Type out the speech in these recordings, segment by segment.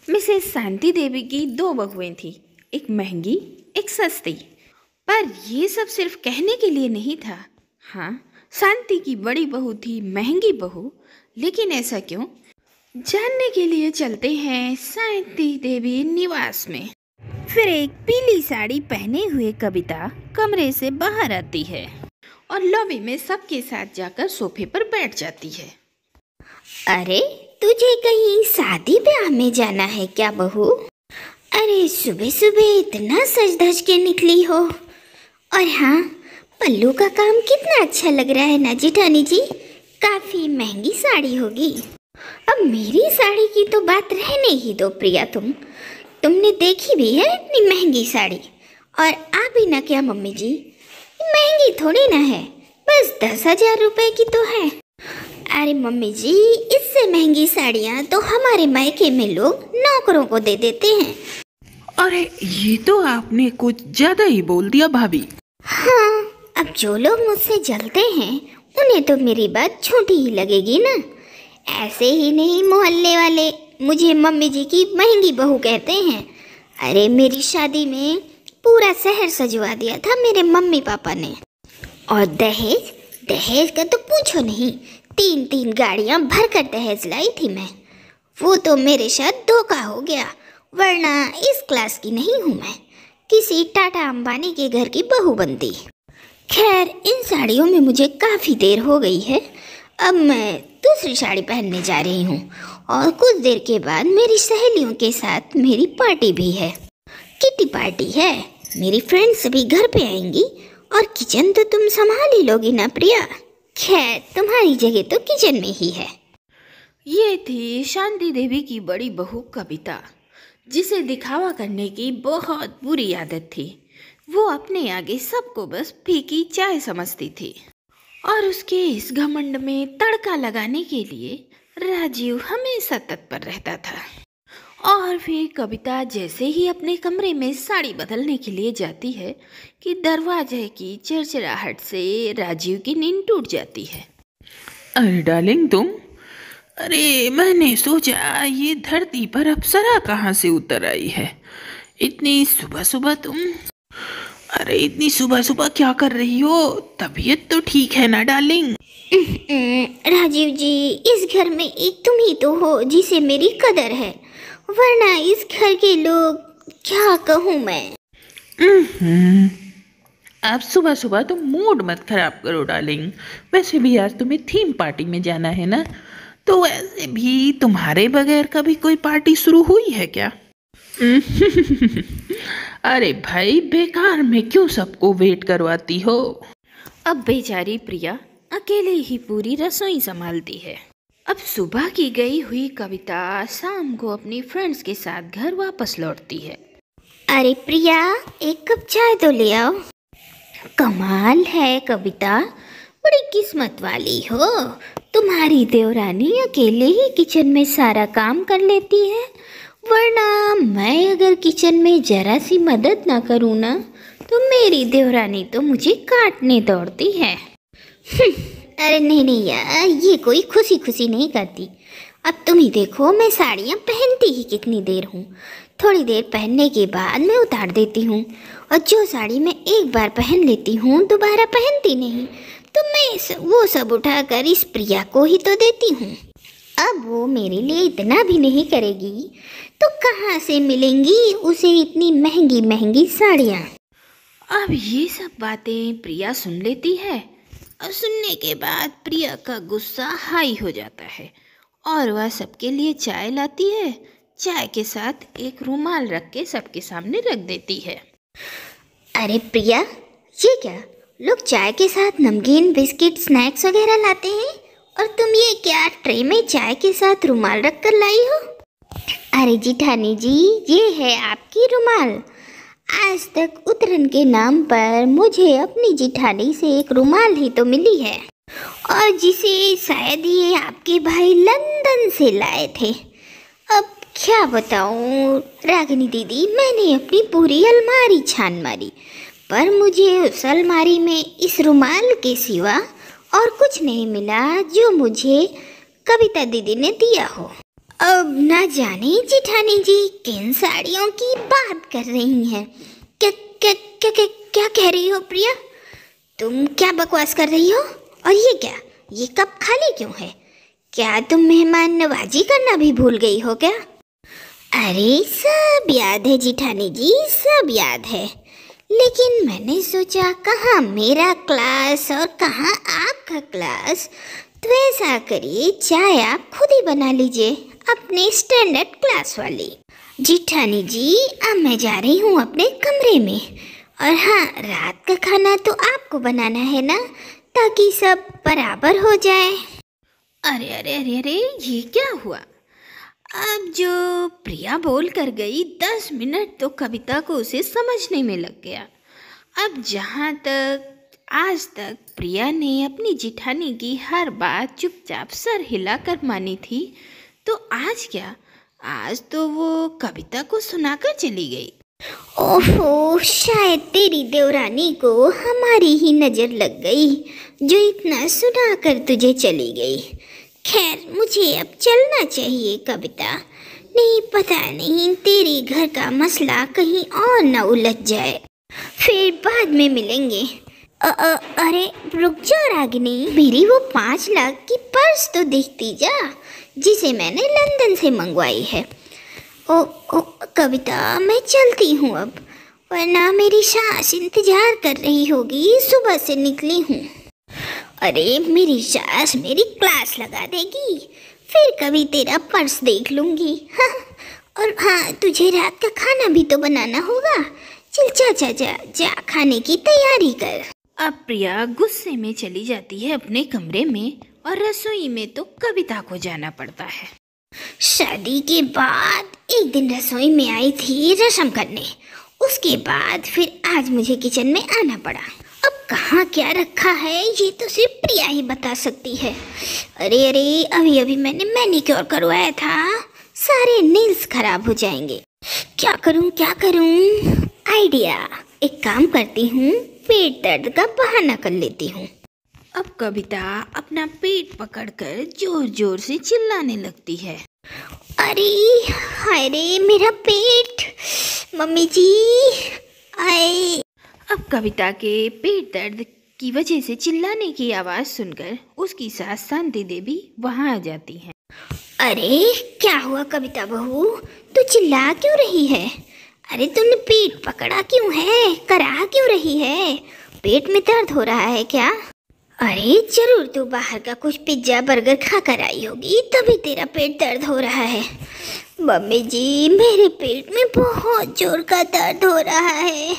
Mrs Shanti Devi की दो बहुएं थी, एक महंगी एक सस्ती। पर ये सब सिर्फ कहने के लिए नहीं था। हाँ, शांति की बड़ी बहू थी महंगी बहू, लेकिन ऐसा क्यों, जानने के लिए चलते हैं शांति देवी निवास में। फिर एक पीली साड़ी पहने हुए कविता कमरे से बाहर आती है और लॉबी में सबके साथ जाकर सोफे पर बैठ जाती है। अरे, तुझे कहीं शादी ब्याह में जाना है क्या बहू? अरे सुबह सुबह इतना सज धज के निकली हो। और हाँ, पल्लू का काम कितना अच्छा लग रहा है ना जेठानी जी, काफी महंगी साड़ी होगी। अब मेरी साड़ी की तो बात रहने ही दो प्रिया, तुमने देखी भी है इतनी महंगी साड़ी। और आप ही ना क्या मम्मी जी, महंगी थोड़ी ना है, बस 10,000 रुपए की तो है। अरे मम्मी जी, इससे महंगी साड़ियाँ तो हमारे मायके में लोग नौकरों को दे देते हैं। अरे ये तो आपने कुछ ज्यादा ही बोल दिया भाभी। हाँ, अब जो लोग मुझसे जलते हैं उन्हें तो मेरी बात छोटी ही लगेगी ना। ऐसे ही नहीं मोहल्ले वाले मुझे मम्मी जी की महंगी बहू कहते हैं। अरे मेरी शादी में पूरा शहर सजवा दिया था मेरे मम्मी पापा ने। और दहेज का तो पूछो नहीं, 3 गाड़ियां भरकर दहेज लाई थी मैं। वो तो मेरे साथ धोखा हो गया, वरना इस क्लास की नहीं हूँ मैं, किसी टाटा अंबानी के घर की बहू बनती। खैर, इन साड़ियों में मुझे काफ़ी देर हो गई है। अब मैं दूसरी साड़ी पहनने जा रही हूँ और कुछ देर के बाद मेरी सहेलियों के साथ मेरी पार्टी भी है, किटी पार्टी है। मेरी फ्रेंड्स भी घर पे आएंगी और किचन तो तुम संभाल ही लोगी ना प्रिया। खैर, तुम्हारी जगह तो किचन में ही है। ये थी शांति देवी की बड़ी बहू कविता, जिसे दिखावा करने की बहुत बुरी आदत थी। वो अपने आगे सबको बस फीकी चाय समझती थी और उसके इस घमंड में तड़का लगाने के लिए राजीव हमेशा तत्पर रहता था। और फिर कविता जैसे ही अपने कमरे में साड़ी बदलने के लिए जाती है कि दरवाजे की चिरचिराहट से राजीव की नींद टूट जाती है। अरे डार्लिंग तुम, अरे मैंने सोचा ये धरती पर अप्सरा कहाँ से उतर आई है। इतनी सुबह सुबह तुम, अरे इतनी सुबह सुबह क्या कर रही हो? तबीयत तो ठीक है ना डार्लिंग? राजीव जी, इस घर में एक तुम ही तो हो जिसे मेरी कदर है, वरना इस घर के लोग, क्या कहूँ मैं। आप सुबह सुबह तुम मूड मत खराब करो डार्लिंग। वैसे भी आज तुम्हें थीम पार्टी में जाना है ना, तो वैसे भी तुम्हारे बगैर कभी कोई पार्टी शुरू हुई है क्या? अरे भाई, बेकार में क्यों सबको वेट करवाती हो? अब बेचारी प्रिया अकेले ही पूरी रसोई संभालती है। अब सुबह की गई हुई कविता शाम को अपनी फ्रेंड्स के साथ घर वापस लौटती है। अरे प्रिया, एक कप चाय तो ले आओ। कमाल है कविता, बड़ी किस्मत वाली हो। तुम्हारी देवरानी अकेले ही किचन में सारा काम कर लेती है, वरना मैं अगर किचन में जरा सी मदद ना करूँ ना, तो मेरी देवरानी तो मुझे काटने दौड़ती है। अरे नहीं यार, ये कोई खुशी खुशी नहीं करती। अब तुम ही देखो, मैं साड़ियाँ पहनती ही कितनी देर हूँ, थोड़ी देर पहनने के बाद मैं उतार देती हूँ। और जो साड़ी मैं एक बार पहन लेती हूँ दोबारा पहनती नहीं, तो मैं वो सब उठाकर इस प्रिया को ही तो देती हूँ। अब वो मेरे लिए इतना भी नहीं करेगी तो कहाँ से मिलेंगी उसे इतनी महंगी महंगी साड़ियाँ। अब ये सब बातें प्रिया सुन लेती है और सुनने के बाद प्रिया का गुस्सा हाई हो जाता है और वह सबके लिए चाय लाती है। चाय के साथ एक रुमाल रख के सबके सामने रख देती है। अरे प्रिया, ये क्या, लोग चाय के साथ नमकीन बिस्किट स्नैक्स वगैरह लाते हैं और तुम ये क्या ट्रे में चाय के साथ रुमाल रख कर लाई हो? अरे जिठानी जी, ये है आपकी रुमाल। आज तक उतरन के नाम पर मुझे अपनी जिठानी से एक रुमाल ही तो मिली है, और जिसे शायद ये आपके भाई लंदन से लाए थे। अब क्या बताऊं रागिनी दीदी, मैंने अपनी पूरी अलमारी छान मारी, पर मुझे उस अलमारी में इस रुमाल के सिवा और कुछ नहीं मिला जो मुझे कविता दीदी ने दिया हो। अब ना जाने जेठानी जी किन साड़ियों की बात कर रही हैं। क्या क्या क्या क्या, क्या कह रही हो प्रिया? तुम क्या बकवास कर रही हो? और ये क्या, ये कप खाली क्यों है? क्या तुम मेहमान नवाजी करना भी भूल गई हो क्या? अरे सब याद है जेठानी जी, सब याद है, लेकिन मैंने सोचा कहाँ मेरा क्लास और कहाँ आपका क्लास, तो ऐसा करिए चाय आप खुद ही बना लीजिए, अपने स्टैंडर्ड क्लास वाली। जेठानी जी अब मैं जा रही हूँ अपने कमरे में, और हाँ रात का खाना तो आपको बनाना है ना, ताकि सब बराबर हो जाए। अरे अरे अरे अरे, ये क्या हुआ? अब जो प्रिया बोल कर गई 10 मिनट तो कविता को उसे समझने में लग गया। अब जहाँ तक आज तक प्रिया ने अपनी जिठानी की हर बात चुपचाप सर हिलाकर मानी थी, तो आज क्या, आज तो वो कविता को सुनाकर चली गई। ओहो, शायद तेरी देवरानी को हमारी ही नज़र लग गई जो इतना सुनाकर तुझे चली गई। खैर मुझे अब चलना चाहिए कविता, नहीं पता नहीं तेरे घर का मसला कहीं और न उलझ जाए, फिर बाद में मिलेंगे। अरे रुक जा रागिनी, मेरी वो 5 लाख की पर्स तो देखती जा जिसे मैंने लंदन से मंगवाई है। ओ कविता मैं चलती हूँ अब, वरना मेरी सास इंतजार कर रही होगी, सुबह से निकली हूँ। अरे मेरी सास मेरी क्लास लगा देगी, फिर कभी तेरा पर्स देख लूँगी। हाँ, और हाँ तुझे रात का खाना भी तो बनाना होगा, चल जा जा जा खाने की तैयारी कर। अब प्रिया गुस्से में चली जाती है अपने कमरे में, और रसोई में तो कविता को जाना पड़ता है। शादी के बाद एक दिन रसोई में आई थी रसम करने, उसके बाद फिर आज मुझे किचन में आना पड़ा। अब कहाँ क्या रखा है ये तो सिर्फ प्रिया ही बता सकती है। अरे अरे अभी अभी मैंने मैनिक्योर करवाया था, सारे नेल्स खराब हो जाएंगे। क्या करूँ? आइडिया, एक काम करती हूँ, पेट दर्द का बहाना कर लेती हूँ। अब कविता अपना पेट पकड़कर जोर जोर से चिल्लाने लगती है। अरे हाय रे मेरा पेट, मम्मी जी आए। अब कविता के पेट दर्द की वजह से चिल्लाने की आवाज़ सुनकर उसकी सास शांति देवी वहाँ आ जाती हैं। अरे क्या हुआ कविता बहू, तू चिल्ला क्यों रही है? अरे तूने पेट पकड़ा क्यों है, करा क्यों रही है? पेट में दर्द हो रहा है क्या? अरे जरूर तू बाहर का कुछ पिज्जा बर्गर खा कर आई होगी, तभी तेरा पेट दर्द हो रहा है। मम्मी जी मेरे पेट में बहुत जोर का दर्द हो रहा है,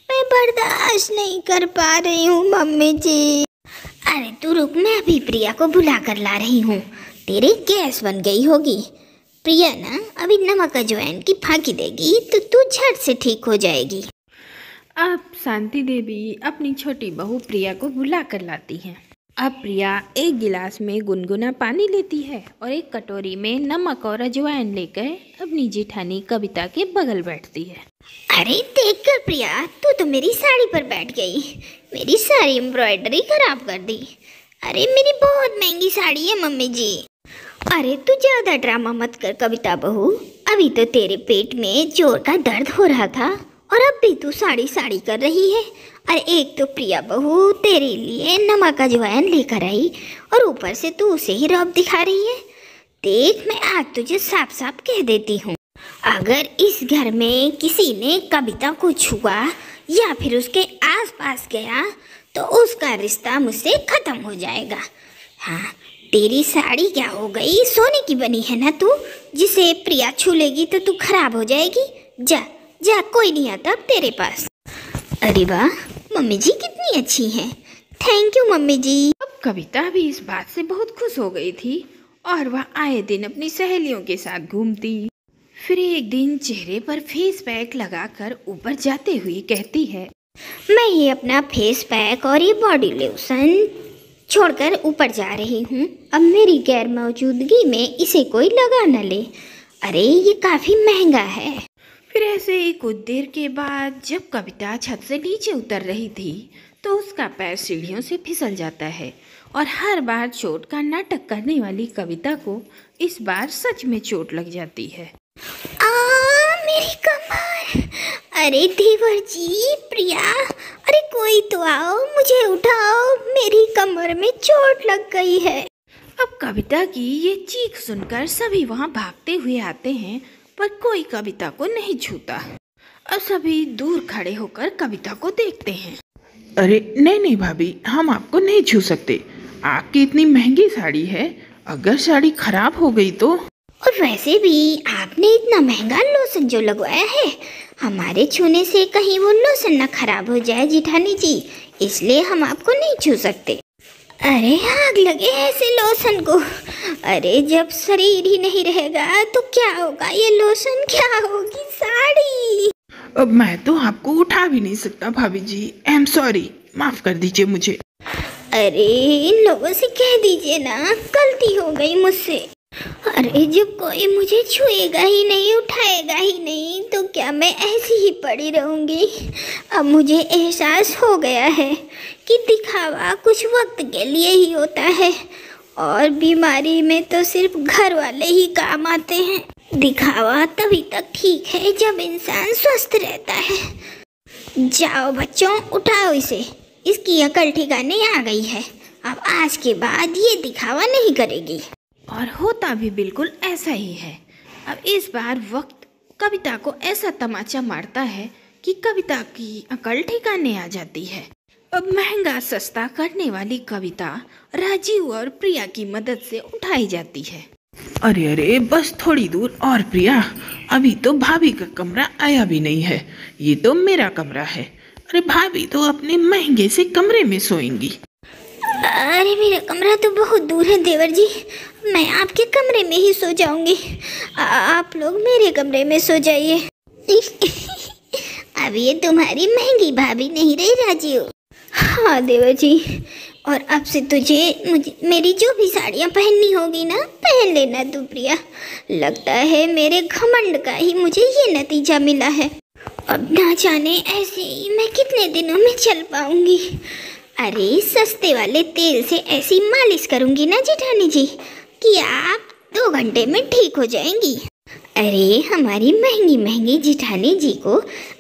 मैं बर्दाश्त नहीं कर पा रही हूँ मम्मी जी। अरे तू रुक, मैं अभी प्रिया को बुला कर ला रही हूँ, तेरी गैस बन गई होगी। प्रिया ना अभी नमक अजवाइन की फाकी देगी तो तू झट से ठीक हो जाएगी। अब शांति देवी अपनी छोटी बहू प्रिया को बुला कर लाती हैं। अब प्रिया एक गिलास में गुनगुना पानी लेती है और एक कटोरी में नमक और अजवाइन लेकर अपनी जेठानी कविता के बगल बैठती है। अरे देख कर प्रिया, तू तो मेरी साड़ी पर बैठ गई, मेरी सारी एम्ब्रॉयडरी खराब कर दी। अरे मेरी बहुत महंगी साड़ी है मम्मी जी। अरे तू ज़्यादा ड्रामा मत कर कविता बहू, अभी तो तेरे पेट में जोर का दर्द हो रहा था और अब भी तू साड़ी साड़ी कर रही है। अरे एक तो प्रिया बहू तेरे लिए नमक अजवाइन लेकर आई और ऊपर से तू उसे ही रौब दिखा रही है। देख मैं आज तुझे साफ साफ कह देती हूँ, अगर इस घर में किसी ने कविता को छुआ या फिर उसके आसपास गया तो उसका रिश्ता मुझसे खत्म हो जाएगा। हाँ, तेरी साड़ी क्या हो गई, सोने की बनी है ना तू, जिसे प्रिया छू लेगी तो तू खराब हो जाएगी। जा जा, कोई नहीं आता अब तेरे पास। अरे वाह, मम्मी जी कितनी अच्छी हैं, थैंक यू मम्मी जी। अब कविता भी इस बात से बहुत खुश हो गई थी और वह आए दिन अपनी सहेलियों के साथ घूमती। फिर एक दिन चेहरे पर फेस पैक लगाकर ऊपर जाते हुए कहती है, मैं ये अपना फेस पैक और ये बॉडी लोशन छोड़कर ऊपर जा रही हूँ, अब मेरी गैर मौजूदगी में इसे कोई लगा न ले। अरे ये काफ़ी महंगा है। फिर ऐसे ही कुछ देर के बाद जब कविता छत से नीचे उतर रही थी तो उसका पैर सीढ़ियों से फिसल जाता है और हर बार चोट का नाटक करने वाली कविता को इस बार सच में चोट लग जाती है। मेरी कमर! अरे देवर जी, प्रिया, अरे कोई तो आओ, मुझे उठाओ, मेरी कमर में चोट लग गई है। अब कविता की ये चीख सुनकर सभी वहाँ भागते हुए आते हैं, पर कोई कविता को नहीं छूता। अब सभी दूर खड़े होकर कविता को देखते हैं। अरे नहीं नहीं भाभी, हम आपको नहीं छू सकते। आपकी इतनी महंगी साड़ी है, अगर साड़ी खराब हो गई तो। और वैसे भी आपने इतना महंगा लोशन जो लगवाया है, हमारे छूने से कहीं वो लोशन न खराब हो जाए जिठानी जी, इसलिए हम आपको नहीं छू सकते। अरे आग लगे ऐसे लोशन को! अरे जब शरीर ही नहीं रहेगा तो क्या होगा ये लोशन, क्या होगी साड़ी? अब मैं तो आपको उठा भी नहीं सकता भाभी जी, आई एम सॉरी, माफ कर दीजिए मुझे। अरे इन लोगों से कह दीजिए ना, गलती हो गई मुझसे। अरे जब कोई मुझे छुएगा ही नहीं, उठाएगा ही नहीं, तो क्या मैं ऐसी ही पड़ी रहूंगी? अब मुझे एहसास हो गया है कि दिखावा कुछ वक्त के लिए ही होता है, और बीमारी में तो सिर्फ घर वाले ही काम आते हैं। दिखावा तभी तक ठीक है जब इंसान स्वस्थ रहता है। जाओ बच्चों, उठाओ इसे, इसकी अकल ठिकाने आ गई है। अब आज के बाद ये दिखावा नहीं करेगी। और होता भी बिल्कुल ऐसा ही है। अब इस बार वक्त कविता को ऐसा तमाचा मारता है कि कविता की अकल ठिकाने आ जाती है। अब महंगा सस्ता करने वाली कविता राजीव और प्रिया की मदद से उठाई जाती है। अरे अरे बस थोड़ी दूर और प्रिया, अभी तो भाभी का कमरा आया भी नहीं है, ये तो मेरा कमरा है। अरे भाभी तो अपने महंगे से कमरे में सोएंगी। अरे मेरा कमरा तो बहुत दूर है देवर जी, मैं आपके कमरे में ही सो जाऊंगी, आप लोग मेरे कमरे में सो जाइए। अब ये तुम्हारी महंगी भाभी नहीं रही राजीव। हाँ देवर जी, और अब से मुझे मेरी जो भी साड़ियाँ पहननी होगी ना, पहन लेना तू प्रिया। लगता है मेरे घमंड का ही मुझे ये नतीजा मिला है। अब ना जाने ऐसे ही मैं कितने दिनों में चल पाऊंगी। अरे सस्ते वाले तेल से ऐसी मालिश करूंगी ना जेठानी जी कि आप 2 घंटे में ठीक हो जाएंगी। अरे हमारी महंगी महंगी जेठानी जी को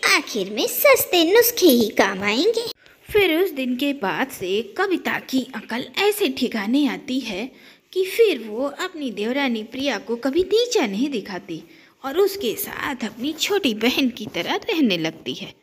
आखिर में सस्ते नुस्खे ही काम आएंगे। फिर उस दिन के बाद से कविता की अकल ऐसे ठिकाने आती है कि फिर वो अपनी देवरानी प्रिया को कभी नीचा नहीं दिखाती और उसके साथ अपनी छोटी बहन की तरह रहने लगती है।